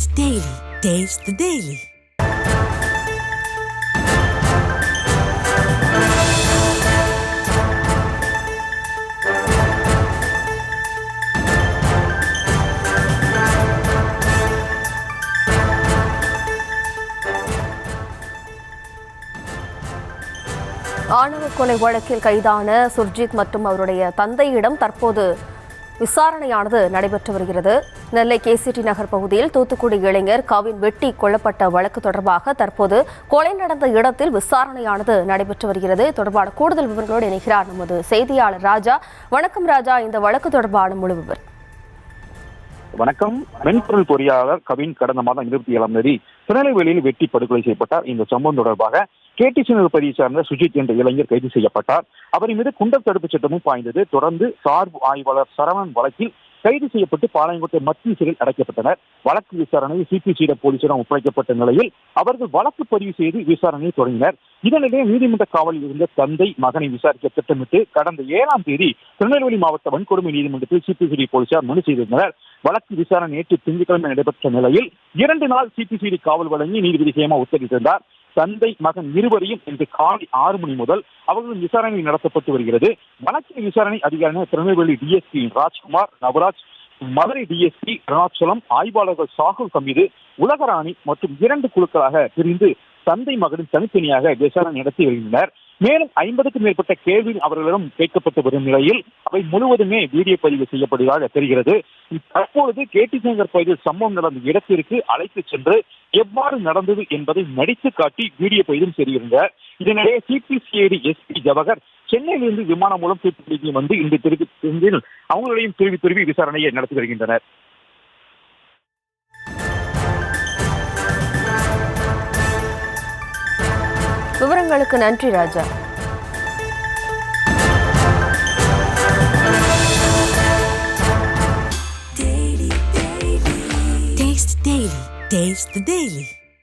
Taste the Daily. Taste the Daily. ஆணவ கொலை வழக்கில் கைதான சுர்ஜித் மற்றும் அவருடைய தந்தையிடம் தற்போது விசாரணையானது நடைபெற்று வருகிறது. நெல்லை கேசிடி நகர் பகுதியில் தூத்துக்குடி இளைஞர் கவின் வெட்டி கொல்லப்பட்ட வழக்கு தொடர்பாக தற்போது கொலை நடந்த இடத்தில் விசாரணையானது நடைபெற்று வருகிறது. தொடர்பான கூடுதல் விவரங்களோடு இணைகிறார் நமது செய்தியாளர் ராஜா. வணக்கம் ராஜா, இந்த வழக்கு தொடர்பான முழு விவரம். வணக்கம். மென்பொருள் பொறியாளர் கவின் கடந்த மாதம் 27ஆம் தேதி திருநெல்வேலியில் வெட்டி படுகொலை செய்யப்பட்டார். இந்த சம்பவம் தொடர்பாக கேடிசி நகர் பகுதியை சார்ந்த சுஜித் என்ற இளைஞர் கைது செய்யப்பட்டார். அவரின் மீது குண்டர் தடுப்பு சட்டமும் பாய்ந்தது. தொடர்ந்து சார்பு ஆய்வாளர் சரவணன் வழக்கில் கைது செய்யப்பட்டு பாளையங்கோட்டை மத்திய சிறையில் அடைக்கப்பட்டனர். வழக்கு விசாரணையில் சிபிசிஐடி போலீசாரிடம் ஒப்படைக்கப்பட்ட நிலையில் அவர்கள் வழக்கு பதிவு செய்து விசாரணையை தொடங்கினர். இதனிடையே நீதிமன்ற காவலில் இருந்த தந்தை மகனை விசாரிக்க திட்டமிட்டு கடந்த 7ஆம் தேதி திருநெல்வேலி மாவட்ட வன்கொடுமை நீதிமன்றத்தில் சிபிசிஐடி போலீசார் மனு செய்திருந்தனர். வழக்கு விசாரணை நேற்று திங்கட்கிழமை நடைபெற்ற நிலையில் 2 நாள் சிபிசிஐடி காவல் வழங்கி நீதிபதி ஹேமா உத்தரவிட்டிருந்தார். தந்தை மகன் இருவரையும் இன்று காலை 6 மணி முதல் அவர்களின் விசாரணை நடத்தப்பட்டு வருகிறது. வழக்கின் விசாரணை அதிகாரிகள் திருநெல்வேலி டிஎஸ்பி ராஜ்குமார், நவராஜ், மதுரை டிஎஸ்பி அருணாச்சலம், ஆய்வாளர்கள் சாகுல் ஹமீது, உலகராணி மற்றும் 2 குழுக்களாக பிரிந்து தந்தை மகனும் தனித்தனியாக விசாரணை நடத்தி வருகின்றனர். மேலும் 50க்கும் மேற்பட்ட கேள்வி அவர்களிடம் கேட்கப்பட்டு வரும் நிலையில் அவை முழுவதுமே வீடியோ பதிவு செய்யப்படுவதாக தெரிகிறது. தற்பொழுது கேடிசி நகர் பகுதியில் சம்பவம் நடந்த இடத்திற்கு அழைத்து சென்று எவ்வாறு நடந்தது என்பதை நடித்து காட்டி வீடியோ பதிவும் செய்திருந்தார். இதனிடையே சிபிசிஐடி எஸ்பி ஜவஹர் சென்னையிலிருந்து விமானம் மூலம் தூத்துக்குடிக்கு வந்து இந்த அவங்களையும் திருவி விசாரணையை நடத்தி வருகின்றனர். விவரங்களுக்கு நன்றி ராஜா. Taste the Daily. Taste the Daily.